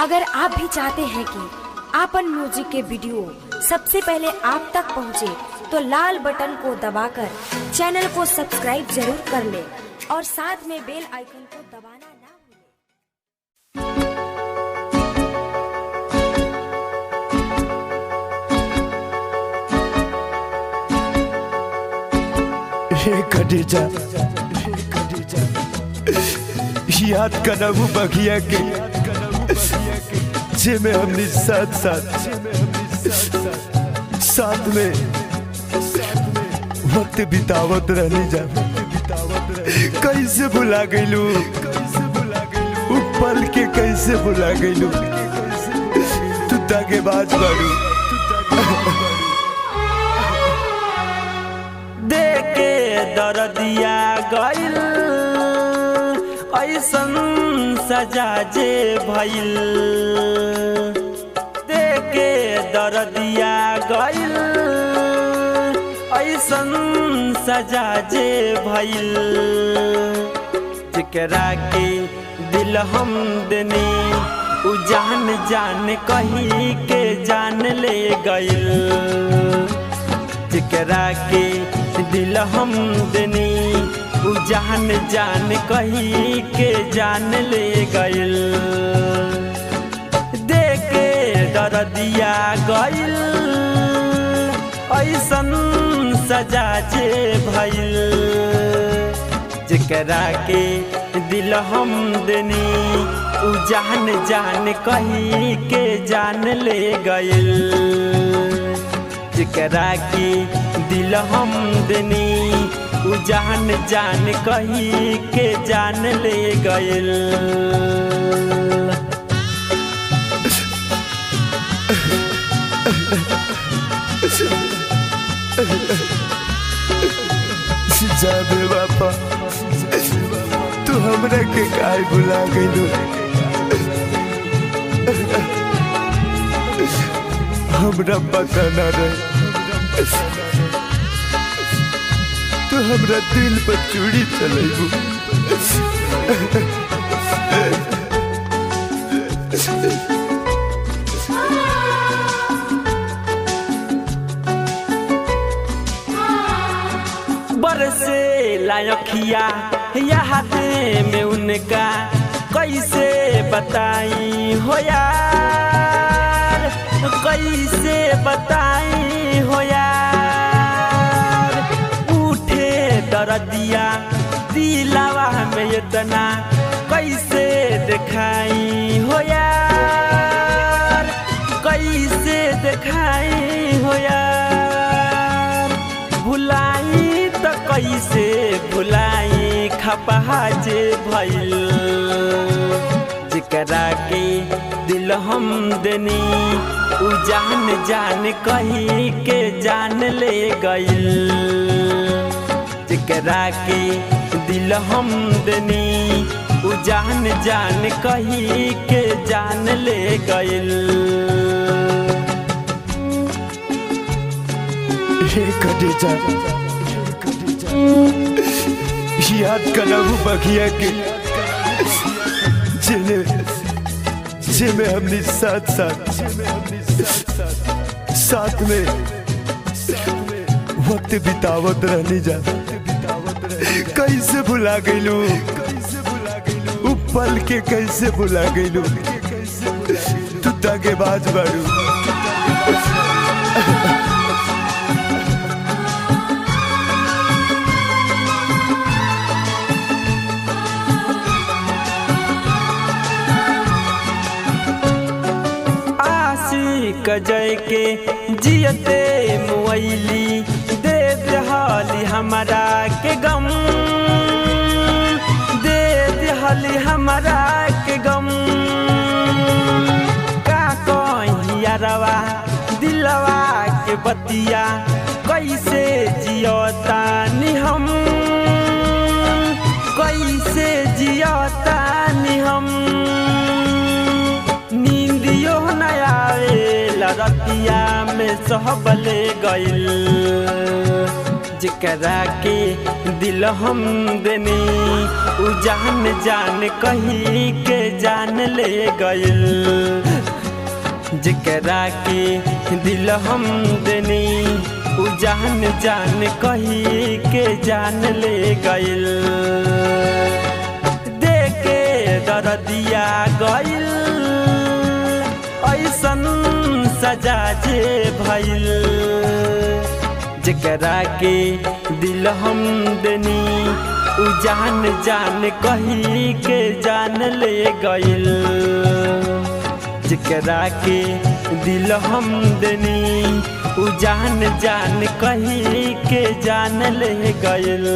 अगर आप भी चाहते हैं कि आपन म्यूजिक के वीडियो सबसे पहले आप तक पहुंचे, तो लाल बटन को दबाकर चैनल को सब्सक्राइब जरूर कर ले और साथ में बेल आइकन को दबाना ना भूलें। खदीजा याद करबू बगिया के जे में हमने साथ में वक्त बितावत रहनी जा। कैसे भुला गईलू पल के, कैसे भुला गईलू तू दागेबाज बारू। देखे दर्दिया गइल ऐसन सजा जे भइल, देखे दर्दिया गइल ऐसन सजा जे भइल। जेकरा के दिल हम देनी उ जान जान कही के जान ले गइल। जेकरा के दिल हम देनी उ जान जान कही के जान ले गइल। देखे दर्दिया गइल ऐसन सजा जे भइल। जेकरा के दिल हम देनी उ जान जान कही के जान ले गइल। जेकरा के दिल हम देनी उ जान जान कही के जान ले गइल। जाबे बापा तू हमरा के काहे भुला गइलू। हमरा पता ना रहे तू हमरा दिल पर चूड़ी चलेबू। बरसे लायखिया याद में उनका कैसे बताई हो यार, कैसे बताई हो यार। उठे दर्दिया दिलावा में इतना कैसे दिखाई हो यार, कैसे दिखाई हो यार। भुलाई तो कैसे भुलाई खपहा जे भइल। जेकरा के दिल हम देनी उ जान जान कही के जान ले गइल। जेकरा के दिल हम देनी उ जान जान कही के जान ले गइल। खदीजा याद करबू बगिया के जे में हमने साथ में वक्त बितावत रहनी जा। कैसे भुला गईलू पल के, कैसे भुला गईलू तू दागेबाज बारू। कजय के जियते मुआइली दे देहली हमरा के गम, दे देहली हमरा के गम। का कही यारवा दिलवा के बतिया कैसे जियतानी हम, कैसे जियतानी हम। नींदियो न आवे रतिया में सहबले गइल। जेकरा के दिल हम देनी उ जान जान कही के जान ले गइल जेकरा के दिल हम देनी उ जान जान कही के जान ले गइल देके दर्दिया गइल ऐसन सजा जे भइल जेकरा के दिल हम देनी उ जान जान कही के जान ले गइल जेकरा के दिल हम देनी उ जान जान कही के जान ले गइल।